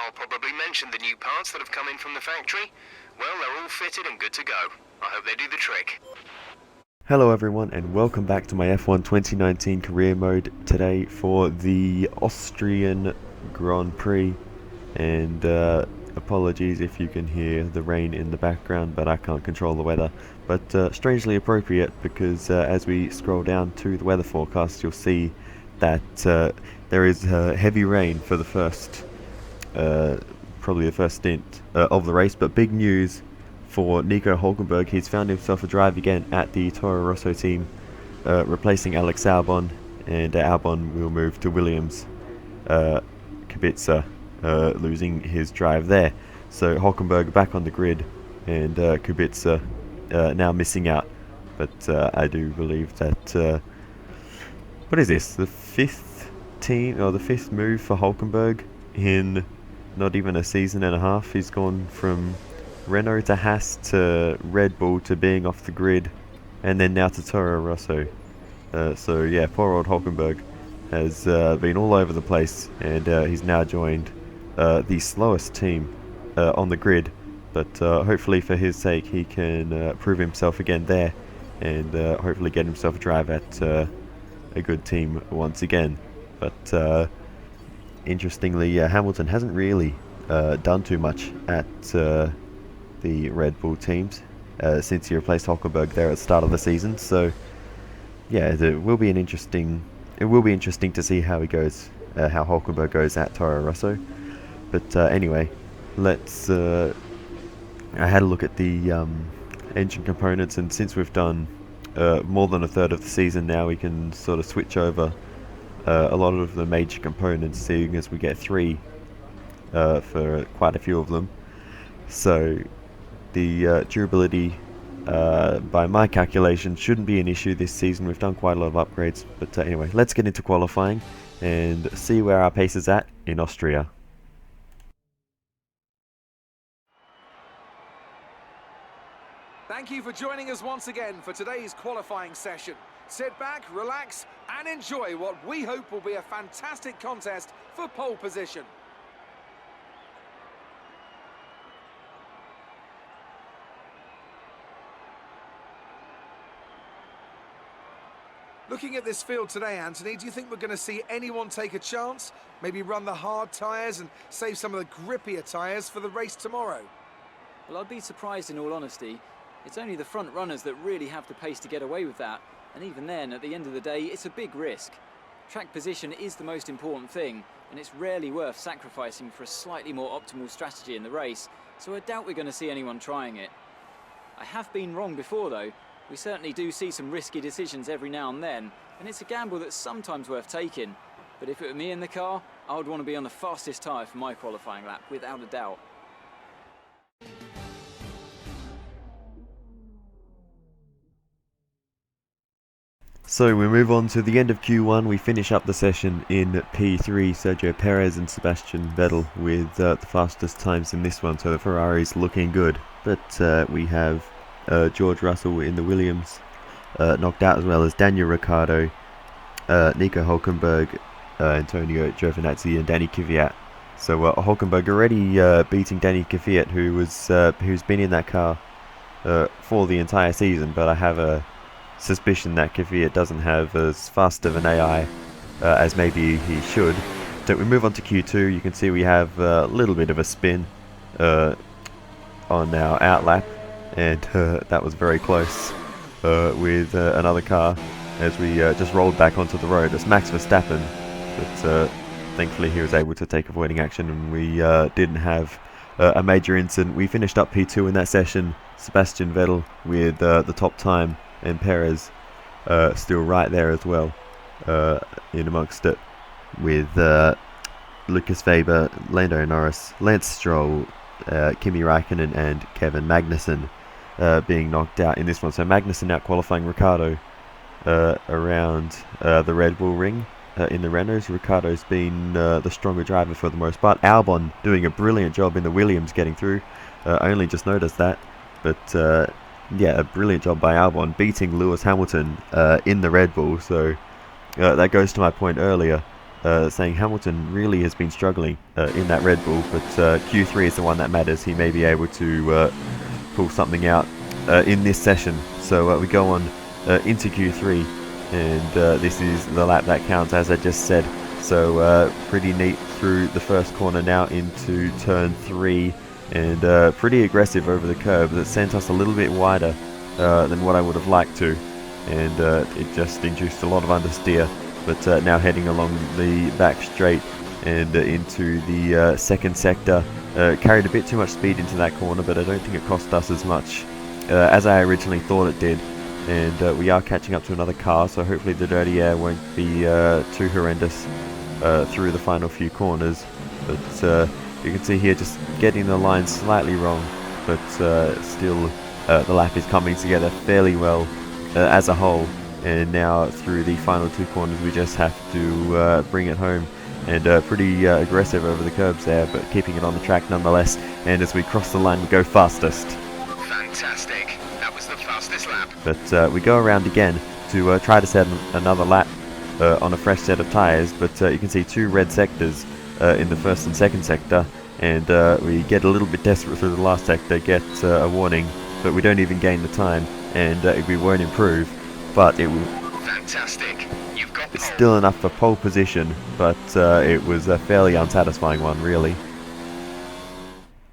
I'll probably mention the new parts that have come in from the factory. Well, they're all fitted and good to go. I hope they do the trick. Hello everyone and welcome back to my F1 2019 career mode today for the Austrian Grand Prix, and apologies if you can hear the rain in the background, but I can't control the weather. But strangely appropriate, because as we scroll down to the weather forecast, you'll see that there is heavy rain for the first, probably the first stint of the race. But big news for Nico Hülkenberg. He's found himself a drive again at the Toro Rosso team, replacing Alex Albon, and Albon will move to Williams. Kubica losing his drive there. So Hülkenberg back on the grid, and Kubica now missing out. But I do believe that, what is this, the fifth team, or the fifth move for Hülkenberg in not even a season and a half. He's gone from Renault to Haas to Red Bull to being off the grid, and then now to Toro Rosso. So yeah, poor old Hülkenberg has been all over the place, and he's now joined the slowest team on the grid. But hopefully for his sake he can prove himself again there, and hopefully get himself a drive at a good team once again. But interestingly, Hamilton hasn't really done too much at the Red Bull teams since he replaced Hülkenberg there at the start of the season. So yeah, it will be interesting to see how he goes, how Hülkenberg goes at Toro Rosso. But anyway, let's I had a look at the engine components, and since we've done more than a third of the season now, we can sort of switch over a lot of the major components, seeing as we get 3 for quite a few of them. So the durability, by my calculation, shouldn't be an issue this season. We've done quite a lot of upgrades. But anyway, let's get into qualifying and see where our pace is at in Austria. Thank you for joining us once again for today's qualifying session. Sit back, relax, and enjoy what we hope will be a fantastic contest for pole position. Looking at this field today, Anthony, do you think we're going to see anyone take a chance? Maybe run the hard tyres and save some of the grippier tyres for the race tomorrow? Well, I'd be surprised, in all honesty. It's only the front runners that really have the pace to get away with that, and even then, at the end of the day, it's a big risk. Track position is the most important thing, and it's rarely worth sacrificing for a slightly more optimal strategy in the race, so I doubt we're going to see anyone trying it. I have been wrong before, though. We certainly do see some risky decisions every now and then, and it's a gamble that's sometimes worth taking. But if it were me in the car, I would want to be on the fastest tyre for my qualifying lap, without a doubt. So we move on to the end of Q1. We finish up the session in P3. Sergio Perez and Sebastian Vettel with the fastest times in this one, so the Ferrari's looking good. But we have George Russell in the Williams knocked out, as well as Daniel Ricciardo, Nico Hülkenberg, Antonio Giovinazzi and Danny Kvyat. So Hülkenberg already beating Danny Kvyat, who's been in that car for the entire season, but I have a suspicion that Kvyat doesn't have as fast of an AI as maybe he should. So we move on to Q2. You can see we have a little bit of a spin on our outlap, and that was very close with another car as we just rolled back onto the road. It's Max Verstappen, but thankfully he was able to take avoiding action, and we didn't have a major incident. We finished up P2 in that session. Sebastian Vettel with the top time, and Perez still right there as well in amongst it, with Lucas Weber, Lando Norris, Lance Stroll, Kimi Räikkönen and Kevin Magnussen being knocked out in this one. So Magnussen out qualifying Ricciardo around the Red Bull ring in the Renaults. Ricciardo's been the stronger driver for the most part. Albon doing a brilliant job in the Williams getting through. I only just noticed that, but yeah, a brilliant job by Albon beating Lewis Hamilton in the Red Bull. So that goes to my point earlier saying Hamilton really has been struggling in that Red Bull, but Q3 is the one that matters. He may be able to pull something out in this session. So we go on into Q3, and this is the lap that counts, as I just said. So pretty neat through the first corner now into turn 3, and pretty aggressive over the curb. That sent us a little bit wider than what I would have liked to, and it just induced a lot of understeer. But now heading along the back straight and into the second sector. Carried a bit too much speed into that corner, but I don't think it cost us as much as I originally thought it did. And we are catching up to another car, so hopefully the dirty air won't be too horrendous through the final few corners. But you can see here just getting the line slightly wrong, but still the lap is coming together fairly well as a whole. And now through the final 2 corners we just have to bring it home, and pretty aggressive over the curbs there, but keeping it on the track nonetheless. And as we cross the line we go fastest. Fantastic. That was the fastest lap. But we go around again to try to set another lap on a fresh set of tyres, but you can see 2 red sectors in the first and second sector, and we get a little bit desperate through the last sector, get a warning, but we don't even gain the time, and we won't improve. But it was fantastic. You've got it's still enough for pole position, but it was a fairly unsatisfying one, really.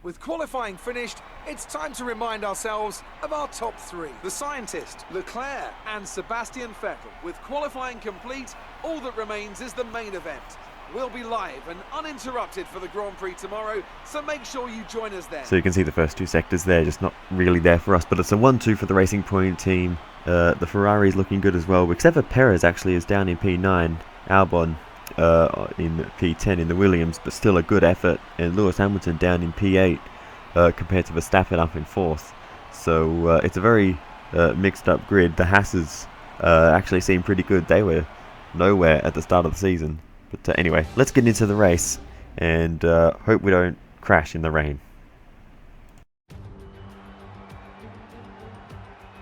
With qualifying finished, it's time to remind ourselves of our top 3. The scientist, Leclerc and Sebastian Vettel. With qualifying complete, all that remains is the main event. We'll be live and uninterrupted for the Grand Prix tomorrow, so make sure you join us then. So you can see the first 2 sectors there, just not really there for us, but it's a 1-2 for the Racing Point team. The Ferrari is looking good as well, except for Perez actually is down in P9, Albon in P10 in the Williams, but still a good effort, and Lewis Hamilton down in P8 compared to Verstappen up in 4th. So it's a very mixed up grid. The Hasses actually seem pretty good. They were nowhere at the start of the season. But anyway, let's get into the race and hope we don't crash in the rain.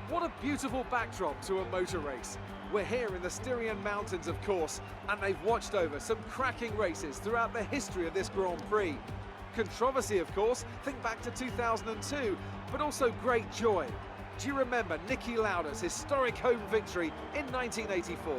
What a beautiful backdrop to a motor race. We're here in the Styrian Mountains, of course, and they've watched over some cracking races throughout the history of this Grand Prix. Controversy, of course, think back to 2002, but also great joy. Do you remember Niki Lauda's historic home victory in 1984?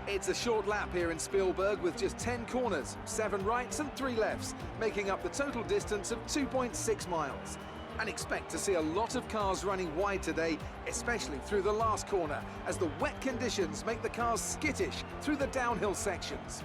It's a short lap here in Spielberg with just 10 corners, 7 rights and 3 lefts, making up the total distance of 2.6 miles. And expect to see a lot of cars running wide today, especially through the last corner, as the wet conditions make the cars skittish through the downhill sections.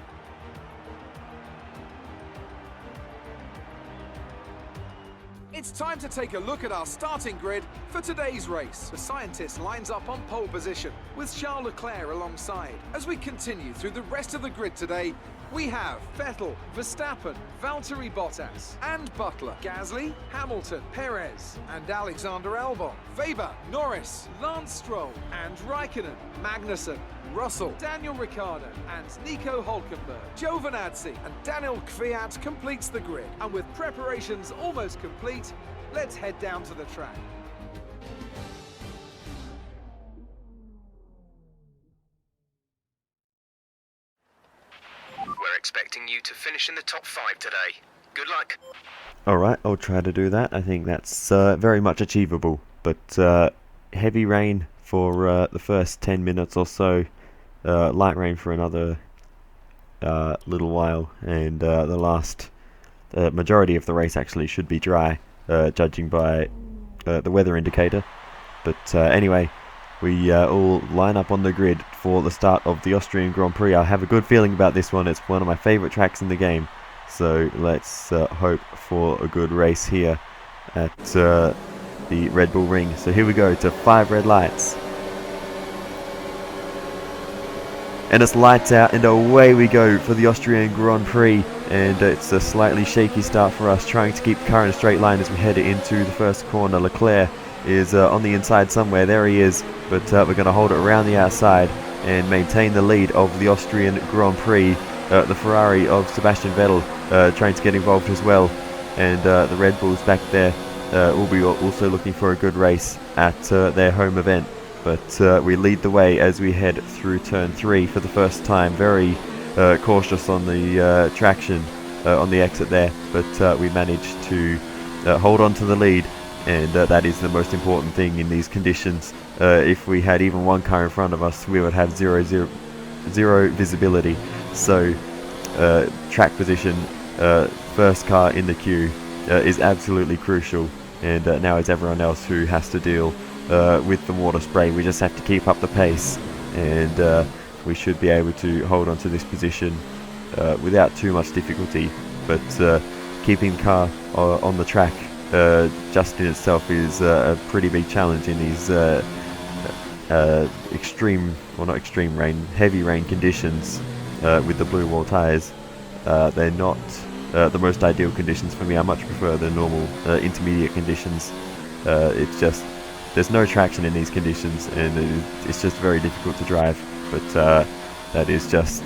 It's time to take a look at our starting grid for today's race. The scientist lines up on pole position with Charles Leclerc alongside. As we continue through the rest of the grid today, we have Vettel, Verstappen, Valtteri Bottas and Butler, Gasly, Hamilton, Perez and Alexander Albon, Weber, Norris, Lance Stroll and Raikkonen, Magnussen, Russell, Daniel Ricciardo and Nico Hülkenberg. Giovinazzi and Daniel Kvyat completes the grid, and with preparations almost complete, let's head down to the track. We're expecting you to finish in the top 5 today. Good luck. Alright, I'll try to do that. I think that's very much achievable, but heavy rain for the first 10 minutes or so, light rain for another little while, and the last majority of the race actually should be dry, judging by the weather indicator. But anyway, we all line up on the grid for the start of the Austrian Grand Prix. I have a good feeling about this one. It's one of my favourite tracks in the game, so let's hope for a good race here at the Red Bull Ring. So here we go to 5 red lights. And it's lights out and away we go for the Austrian Grand Prix, and it's a slightly shaky start for us, trying to keep the car in a straight line as we head into the first corner. Leclerc is on the inside somewhere, there he is, but we're going to hold it around the outside and maintain the lead of the Austrian Grand Prix. The Ferrari of Sebastian Vettel trying to get involved as well, and the Red Bulls back there will be also looking for a good race at their home event. But we lead the way as we head through turn 3 for the first time. Very cautious on the traction on the exit there, but we managed to hold on to the lead, and that is the most important thing in these conditions. If we had even one car in front of us, we would have zero visibility. So track position, first car in the queue, is absolutely crucial, and now it's everyone else who has to deal with the water spray. We just have to keep up the pace, and we should be able to hold on to this position without too much difficulty. But keeping the car on the track just in itself is a pretty big challenge in these heavy rain conditions with the blue wall tyres. They're not the most ideal conditions for me. I much prefer the normal intermediate conditions. It's just there's no traction in these conditions, and it's just very difficult to drive. But that is just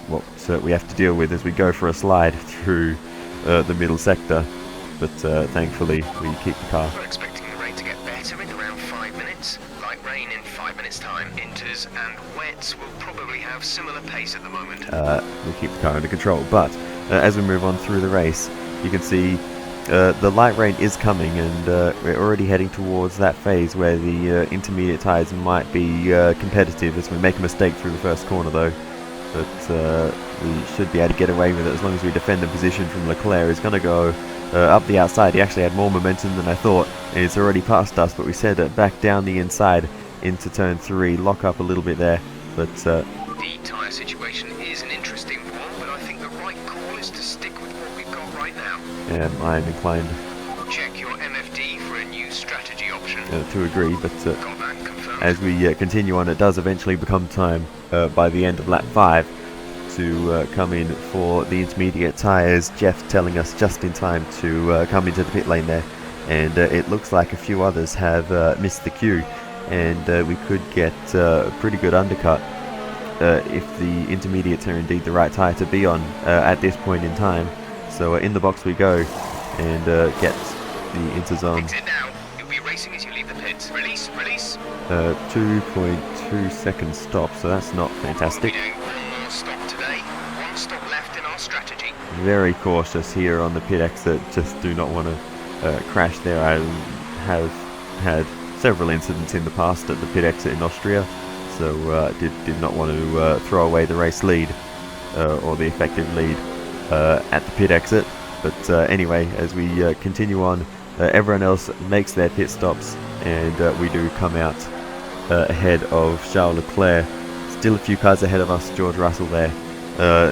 what we have to deal with as we go for a slide through the middle sector. But thankfully we keep the car. We're expecting the rain to get better in around 5 minutes. Light rain in 5 minutes time. Inters and wets will probably have similar pace at the moment. We keep the car under control, but as we move on through the race, you can see the light rain is coming, and we're already heading towards that phase where the intermediate tyres might be competitive as we make a mistake through the first corner though. But we should be able to get away with it as long as we defend the position from Leclerc. He's going to go up the outside. He actually had more momentum than I thought, and it's already past us, but we said it back down the inside into turn 3, lock up a little bit there. But the tyre situation is an interesting one, but I think the right call is to stick with what we've got right now. I'm inclined Check your MFD for a new strategy option. to agree, but Got that confirmed. as we continue on, it does eventually become time by the end of lap 5 to come in for the intermediate tyres. Jeff telling us just in time to come into the pit lane there, and it looks like a few others have missed the queue, and we could get a pretty good undercut if the intermediates are indeed the right tyre to be on at this point in time. So in the box we go, and get the inters on. Exit now. You'll be racing as you leave the pits. Release, release. 2.2 second stop, so that's not fantastic. We'll be doing one more stop today. One stop left in our strategy. Very cautious here on the pit exit, just do not want to crash there. I have had several incidents in the past at the pit exit in Austria, so did not want to throw away the race lead or the effective lead at the pit exit. But anyway, as we continue on, everyone else makes their pit stops, and we do come out ahead of Charles Leclerc. Still a few cars ahead of us. George Russell there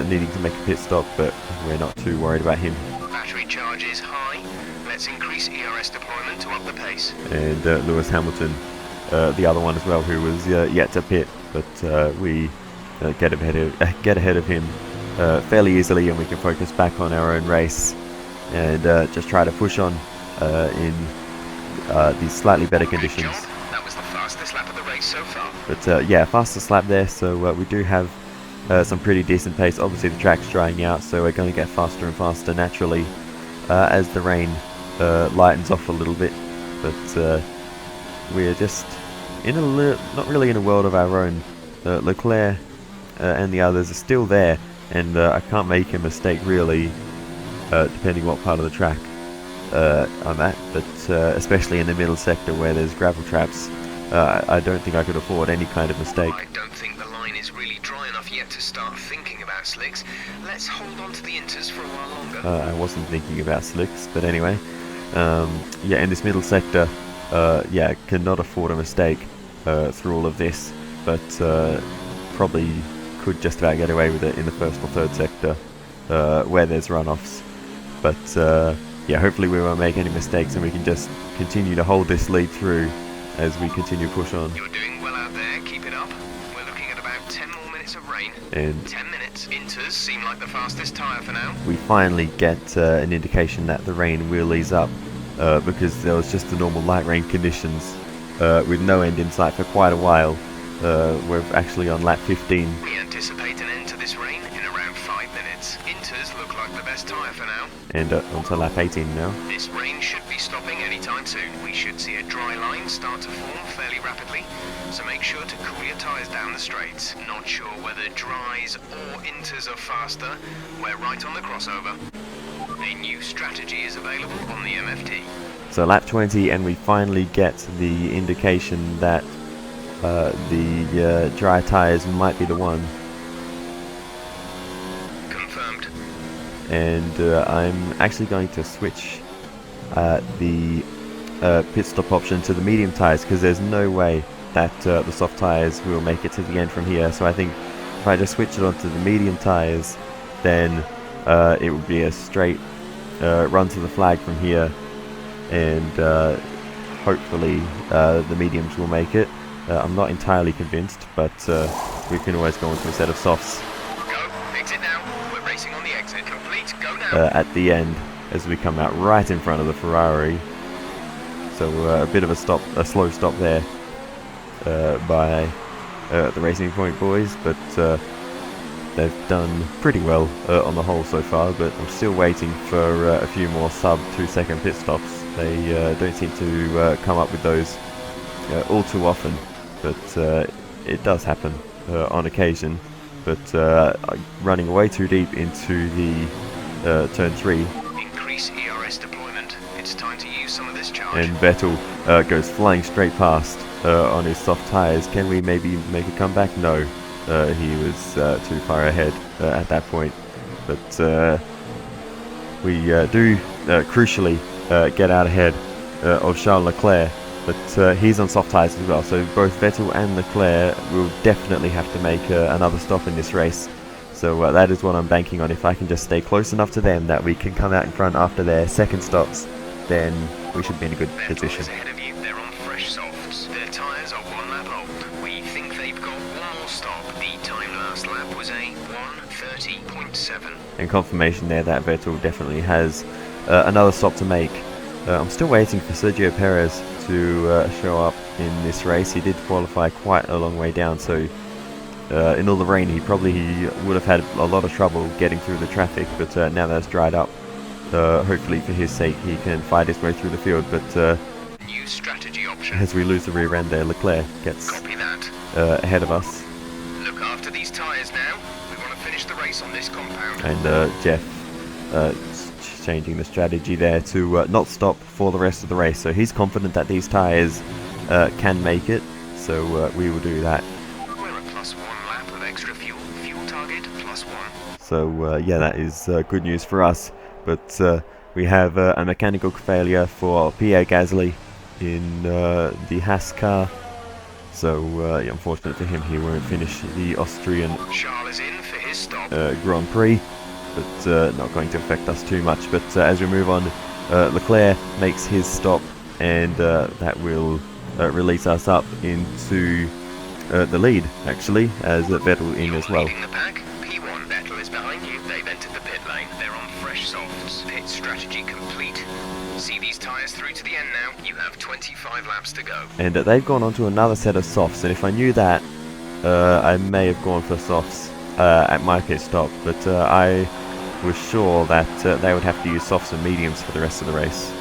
needing to make a pit stop, but we're not too worried about him. Battery charge is high. Let's increase ERS deployment to up the pace. And Lewis Hamilton, the other one as well, who was yet to pit, but we get ahead of him fairly easily, and we can focus back on our own race and just try to push on in these slightly better conditions. Great job. That was the fastest lap of the race so far. But yeah, fastest lap there, so we do have some pretty decent pace. Obviously the track's drying out, so we're going to get faster and faster naturally as the rain lightens off a little bit. But we're just in not really in a world of our own. Leclerc and the others are still there, and I can't make a mistake really, depending what part of the track I'm at, but especially in the middle sector where there's gravel traps, I don't think I could afford any kind of mistake. I don't think the line is really dry enough yet to start thinking about slicks. Let's hold on to the inters for a while longer. I wasn't thinking about slicks, but anyway, yeah, in this middle sector, yeah, cannot afford a mistake through all of this, but probably could just about get away with it in the first or third sector where there's runoffs. But yeah, hopefully we won't make any mistakes, and we can just continue to hold this lead through as we continue to push on. You're doing well out there, keep it up. We're looking at about 10 more minutes of rain. And 10 minutes. Inters seem like the fastest tyre for now. we finally get an indication that the rain will ease up, because there was just the normal light rain conditions with no end in sight for quite a while. We're actually on lap 15. We anticipate an end to this rain in around 5 minutes. Inters look like the best tyre for now. And onto lap 18 now. This rain should be stopping anytime soon. We should see a dry line start to form fairly rapidly, so make sure to cool your tyres down the straights. Not sure whether dries or inters are faster. We're right on the crossover. A new strategy is available on the MFT. So lap 20, and we finally get the indication that the dry tyres might be the one. Confirmed. And I'm actually going to switch the pit stop option to the medium tyres, because there's no way that the soft tyres will make it to the end from here. So I think if I just switch it onto the medium tyres, then it would be a straight run to the flag from here, and hopefully the mediums will make it. I'm not entirely convinced, but we can always go into a set of softs. Go, exit now. We're racing on the exit. Complete, go now. At the end, as we come out right in front of the Ferrari. So a bit of a slow stop there by the Racing Point boys, but they've done pretty well on the whole so far. But I'm still waiting for a few more sub 2-second pit stops. They don't seem to come up with those all too often, but it does happen on occasion. But running way too deep into the turn 3. Increase ERS deployment. It's time to use some of this charge. And Vettel goes flying straight past on his soft tyres. Can we maybe make a comeback? No, he was too far ahead at that point. But we do crucially get out ahead of Charles Leclerc, but he's on soft tyres as well. So both Vettel and Leclerc will definitely have to make another stop in this race. So that is what I'm banking on. If I can just stay close enough to them that we can come out in front after their second stops, then we should be in a good position. Ahead of you. They're on fresh softs. Their tyres are 1 lap old. We think they've got one more stop. The time last lap was a 1:30.7. And confirmation there that Vettel definitely has another stop to make. I'm still waiting for Sergio Perez to show up in this race. He did qualify quite a long way down, so in all the rain he would have had a lot of trouble getting through the traffic, but now that's dried up, hopefully for his sake he can fight his way through the field. But new strategy option. As we lose the rear end there, Leclerc gets Copy that. ahead of us. Look after these tyres now. We want to finish the race on this compound. And Jeff changing the strategy there to not stop for the rest of the race. So he's confident that these tyres can make it, so we will do that. We're a +1 lap of extra fuel. Fuel target +1. So yeah, that is good news for us. But we have a mechanical failure for Pierre Gasly in the Haas car. So yeah, unfortunate for him, he won't finish the Austrian Charles is in for his stop. Grand Prix, but not going to affect us too much. But as we move on, Leclerc makes his stop, and that will release us up into the lead, actually, as Vettel in as well. Leading the pack. P1 Vettel is behind you. They've entered the pit lane. They're on fresh softs. Pit strategy complete. See these tyres through to the end now. You have 25 laps to go. And they've gone on to another set of softs, and if I knew that, I may have gone for softs at my pit stop, but I was sure that they would have to use softs and mediums for the rest of the race.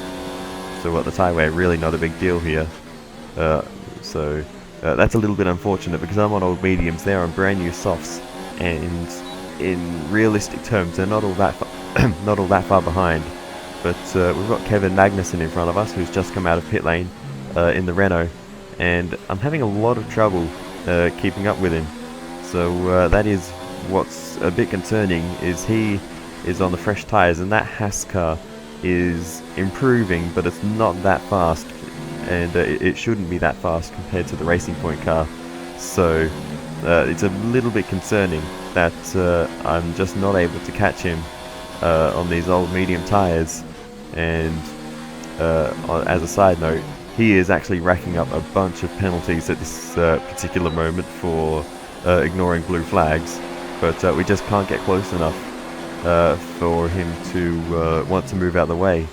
So the tyre wear, really not a big deal here. So that's a little bit unfortunate, because I'm on old mediums, they're on brand new softs, and in realistic terms they're not all that far behind. But we've got Kevin Magnussen in front of us, who's just come out of pit lane in the Renault, and I'm having a lot of trouble keeping up with him. So that is what's a bit concerning, is he is on the fresh tyres, and that Haas car is improving, but it's not that fast, and it shouldn't be that fast compared to the Racing Point car. So it's a little bit concerning that I'm just not able to catch him on these old medium tyres. And as a side note, he is actually racking up a bunch of penalties at this particular moment for ignoring blue flags, but we just can't get close enough for him to want to move out of the way.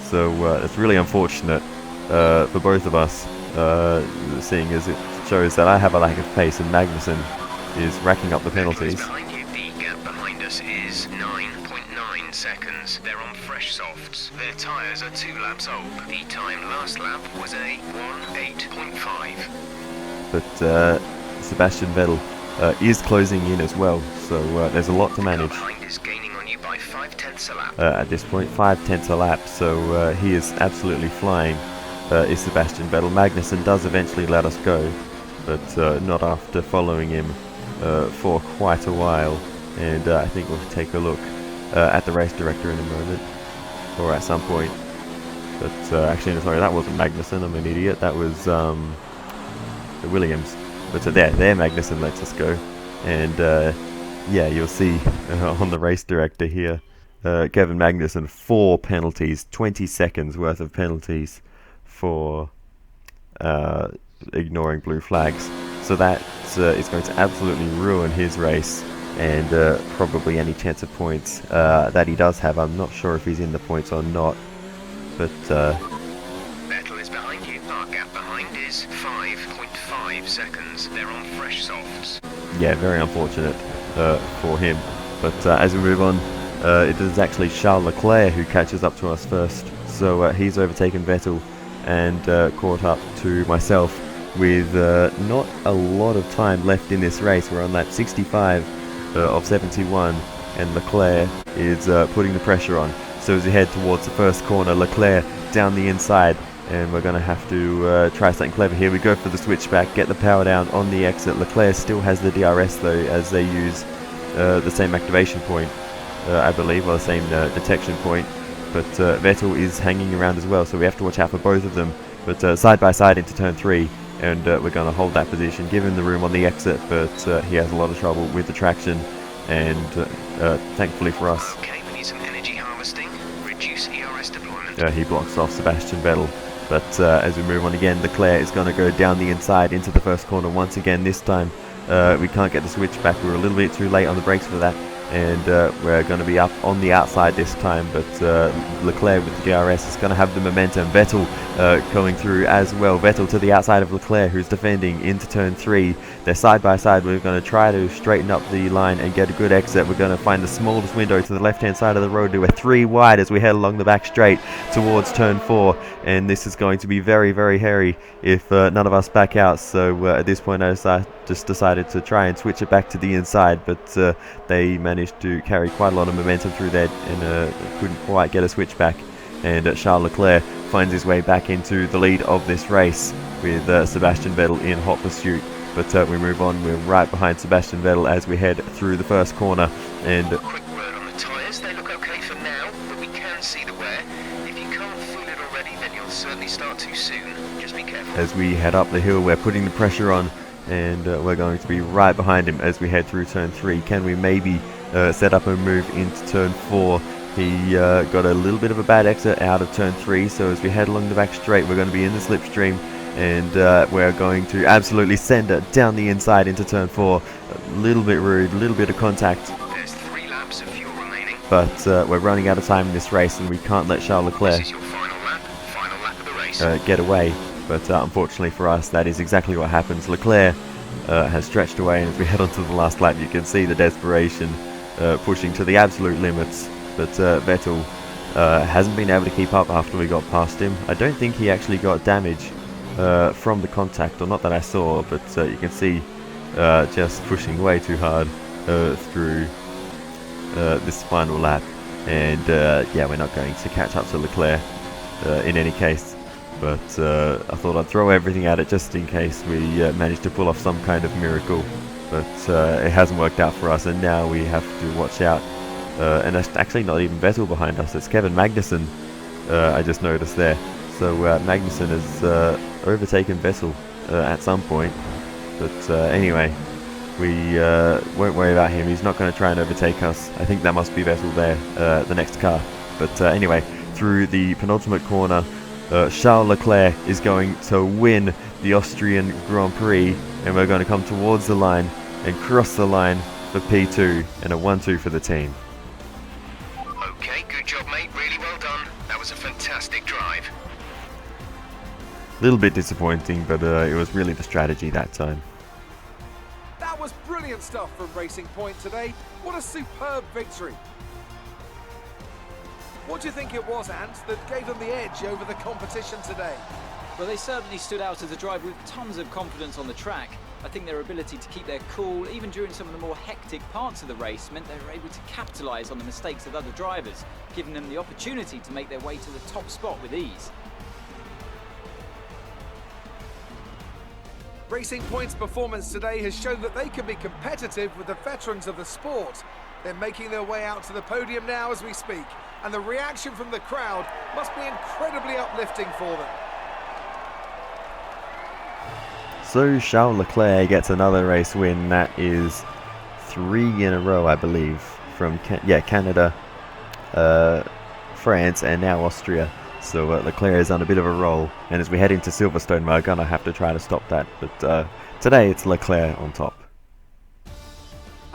So it's really unfortunate for both of us, seeing as it shows that I have a lack of pace and Magnussen is racking up the penalties. Behind you, the gap behind us is 9.9 seconds. tyres. They're on fresh softs. Their tyres are 2 laps old. The time last lap was a 1:08.5. But Sebastian Vettel is closing in as well, so there's a lot to manage. Behind is gaining on you by 0.5 a lap. At this point, 0.5 a lap, so he is absolutely flying. Is Sebastian Vettel. Magnussen does eventually let us go, but not after following him for quite a while. And I think we'll take a look at the race director in a moment, or at some point. But actually, no, sorry, that wasn't Magnussen. I'm an idiot. That was Williams. But there Magnussen lets us go. And yeah, you'll see on the race director here, Kevin Magnussen, 4 penalties, 20 seconds worth of penalties for ignoring blue flags. So that is going to absolutely ruin his race, and probably any chance of points that he does have. I'm not sure if he's in the points or not, but Vettel is behind you. Our gap behind is 5.5 seconds. They're on fresh softs. yeah, very unfortunate for him. But as we move on, it is actually Charles Leclerc who catches up to us first. So he's overtaken Vettel and caught up to myself with not a lot of time left in this race. We're on lap 65 of 71, and Leclerc is putting the pressure on. So as we head towards the first corner, Leclerc down the inside, and we're going to have to try something clever here. We go for the switchback, get the power down on the exit. Leclerc still has the DRS though, as they use the same activation point, I believe, or the same detection point. But Vettel is hanging around as well, so we have to watch out for both of them. But side by side into turn 3, and we're going to hold that position, give him the room on the exit, but he has a lot of trouble with the traction, and thankfully for us, Okay, we need some energy harvesting. Reduce ERS deployment. he blocks off Sebastian Vettel. But as we move on again, Leclerc is going to go down the inside into the first corner once again. This time we can't get the switch back. We were a little bit too late on the brakes for that, and we're going to be up on the outside this time. But Leclerc with the DRS is going to have the momentum. Vettel going through as well. Vettel to the outside of Leclerc, who's defending into turn 3. They're side by side. We're going to try to straighten up the line and get a good exit. We're going to find the smallest window to the left hand side of the road. We're 3 wide as we head along the back straight towards turn 4, and this is going to be very, very hairy if none of us back out. So at this point I just decided to try and switch it back to the inside, but they managed to carry quite a lot of momentum through there, and couldn't quite get a switch back. And Charles Leclerc finds his way back into the lead of this race with Sebastian Vettel in hot pursuit. But we move on. We're right behind Sebastian Vettel as we head through the first corner. And Quick word on the tyres. They look okay for now, but we can see the wear. If you can't feel it already, then you'll certainly start too soon. Just be careful. as we head up the hill, we're putting the pressure on, and we're going to be right behind him as we head through turn 3. Can we maybe set up a move into turn 4? He got a little bit of a bad exit out of turn 3, so as we head along the back straight, we're going to be in the slipstream, and we're going to absolutely send it down the inside into turn 4. A little bit rude, a little bit of contact, There's 3 laps of fuel remaining. but we're running out of time in this race, and we can't let Charles This Leclerc is your final lap of the race. get away. But unfortunately for us, that is exactly what happens. Leclerc has stretched away, and as we head onto the last lap, you can see the desperation pushing to the absolute limits. But Vettel hasn't been able to keep up after we got past him. I don't think he actually got damage from the contact, or not that I saw, but you can see just pushing way too hard through this final lap. And yeah, we're not going to catch up to Leclerc in any case. But I thought I'd throw everything at it just in case we managed to pull off some kind of miracle. But it hasn't worked out for us, and now we have to watch out. And that's actually not even Vettel behind us, it's Kevin Magnussen, I just noticed there. So Magnussen has overtaken Vettel at some point. But anyway, we won't worry about him. He's not going to try and overtake us. I think that must be Vettel there, the next car. But anyway, through the penultimate corner, Charles Leclerc is going to win the Austrian Grand Prix, and we're going to come towards the line and cross the line for P2, and a 1-2 for the team. Okay, good job, mate. Really well done. That was a fantastic drive. A little bit disappointing, but it was really the strategy that time. That was brilliant stuff from Racing Point today. What a superb victory. What do you think it was, Ant, that gave them the edge over the competition today? Well, they certainly stood out as a driver with tons of confidence on the track. I think their ability to keep their cool, even during some of the more hectic parts of the race, meant they were able to capitalise on the mistakes of other drivers, giving them the opportunity to make their way to the top spot with ease. Racing Point's performance today has shown that they can be competitive with the veterans of the sport. They're making their way out to the podium now as we speak, and the reaction from the crowd must be incredibly uplifting for them. So Charles Leclerc gets another race win. That is 3 in a row, I believe, from Canada, France, and now Austria. So Leclerc is on a bit of a roll, and as we head into Silverstone, we're gonna have to try to stop that. But today it's Leclerc on top.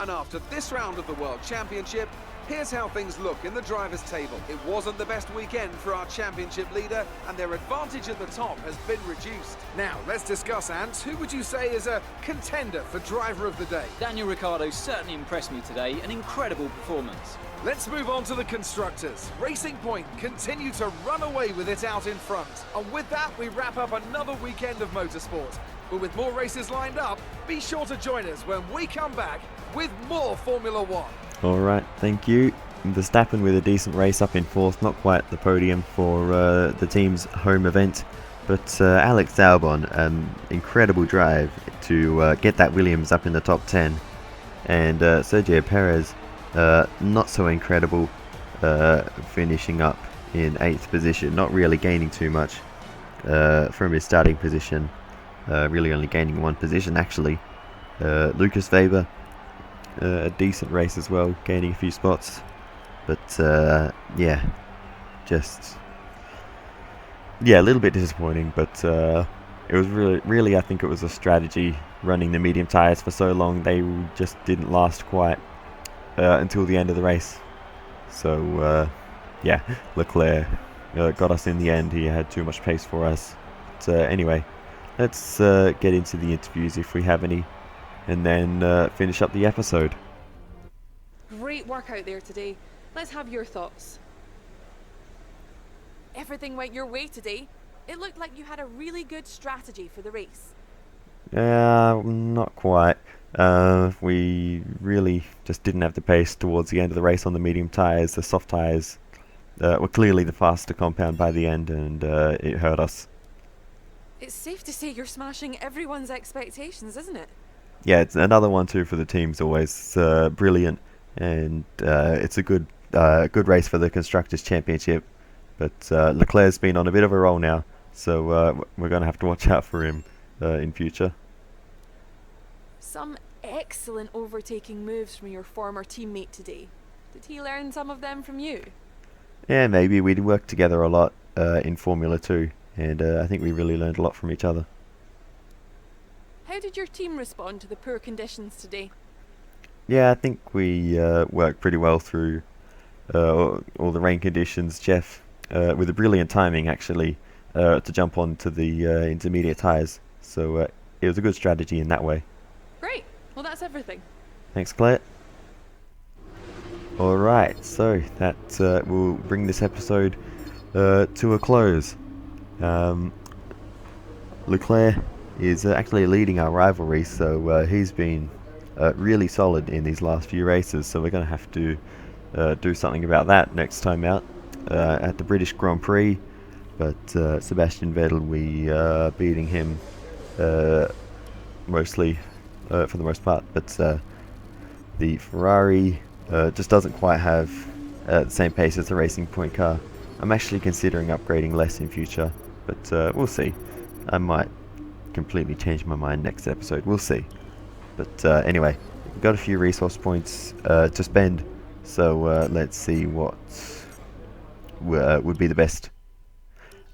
And after this round of the World Championship, here's how things look in the drivers' table. It wasn't the best weekend for our championship leader, and their advantage at the top has been reduced. Now, let's discuss, Ant. Who would you say is a contender for driver of the day? Daniel Ricciardo certainly impressed me today, an incredible performance. Let's move on to the constructors. Racing Point continue to run away with it out in front. And with that, we wrap up another weekend of motorsport. But with more races lined up, be sure to join us when we come back with more Formula One. Alright, thank you. Verstappen with a decent race up in 4th, not quite the podium for the team's home event. But Alex Albon, incredible drive to get that Williams up in the top 10. And Sergio Perez, not so incredible, finishing up in 8th position, not really gaining too much from his starting position, really only gaining 1 position actually. Lucas Weber, a decent race as well, gaining a few spots, but yeah, a little bit disappointing. But it was really I think it was a strategy running the medium tyres for so long. They just didn't last quite until the end of the race. So yeah, Leclerc got us in the end. He had too much pace for us. But anyway, let's get into the interviews if we have any, and then finish up the episode. Great work out there today. Let's have your thoughts. Everything went your way today. It looked like you had a really good strategy for the race. Not quite. We really just didn't have the pace towards the end of the race on the medium tyres. The soft tyres were clearly the faster compound by the end, and it hurt us. It's safe to say you're smashing everyone's expectations, isn't it? Yeah, it's another 1-2 for the team's always brilliant, and it's a good race for the Constructors' Championship. But Leclerc's been on a bit of a roll now, so we're going to have to watch out for him in future. Some excellent overtaking moves from your former teammate today. Did he learn some of them from you? Yeah, maybe. We'd worked together a lot in Formula 2, and I think we really learned a lot from each other. How did your team respond to the poor conditions today? Yeah, I think we worked pretty well through all the rain conditions. Jeff, with a brilliant timing actually, to jump onto the intermediate tyres. So it was a good strategy in that way. Great. Well, that's everything. Thanks, Claire. Alright, so that will bring this episode to a close. Leclerc is actually leading our rivalry, so he's been really solid in these last few races, so we're going to have to do something about that next time out at the British Grand Prix. But Sebastian Vettel, we are beating him mostly for the most part, but the Ferrari just doesn't quite have the same pace as the Racing Point car. I'm actually considering upgrading less in future, but we'll see. I might completely change my mind next episode, we'll see. But anyway, we've got a few resource points to spend, so let's see what would be the best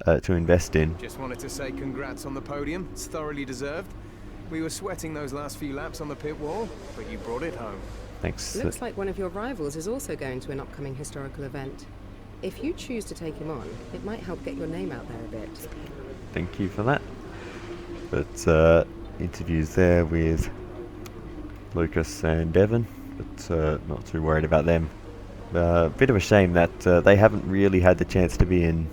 to invest in. Just wanted to say congrats on the podium. It's thoroughly deserved. We were sweating those last few laps on the pit wall, but you brought it home. Thanks. Looks like one of your rivals is also going to an upcoming historical event. If you choose to take him on, it might help get your name out there a bit. Thank you for that. But interviews there with Lucas and Devon, but not too worried about them. bit of a shame that they haven't really had the chance to be in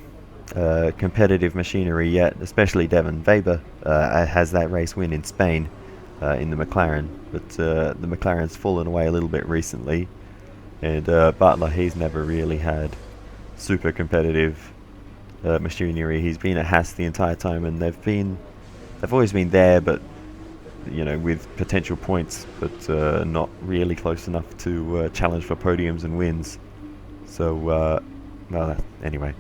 competitive machinery yet, especially Devon. Weber has that race win in Spain in the McLaren, but the McLaren's fallen away a little bit recently, and Butler, he's never really had super competitive machinery. He's been at Haas the entire time, and they've always been there, but you know, with potential points, but not really close enough to challenge for podiums and wins. So, well, anyway.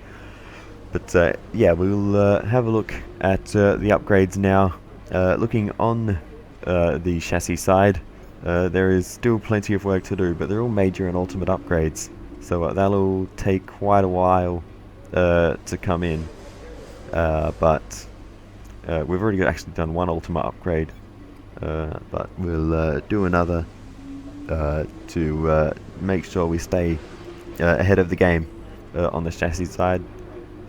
But yeah, we'll have a look at the upgrades now. Looking on the chassis side, there is still plenty of work to do, but they're all major and ultimate upgrades. So that'll take quite a while to come in. But we've already actually done one ultimate upgrade. But we'll do another to make sure we stay ahead of the game on the chassis side,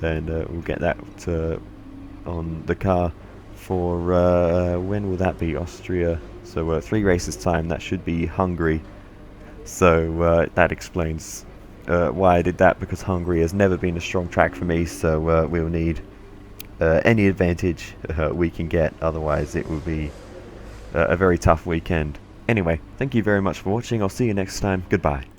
and we'll get that on the car for when will that be? Austria. So 3 races time, that should be Hungary. So that explains why I did that, because Hungary has never been a strong track for me, so we'll need any advantage we can get, otherwise it will be a very tough weekend. Anyway, thank you very much for watching. I'll see you next time. Goodbye.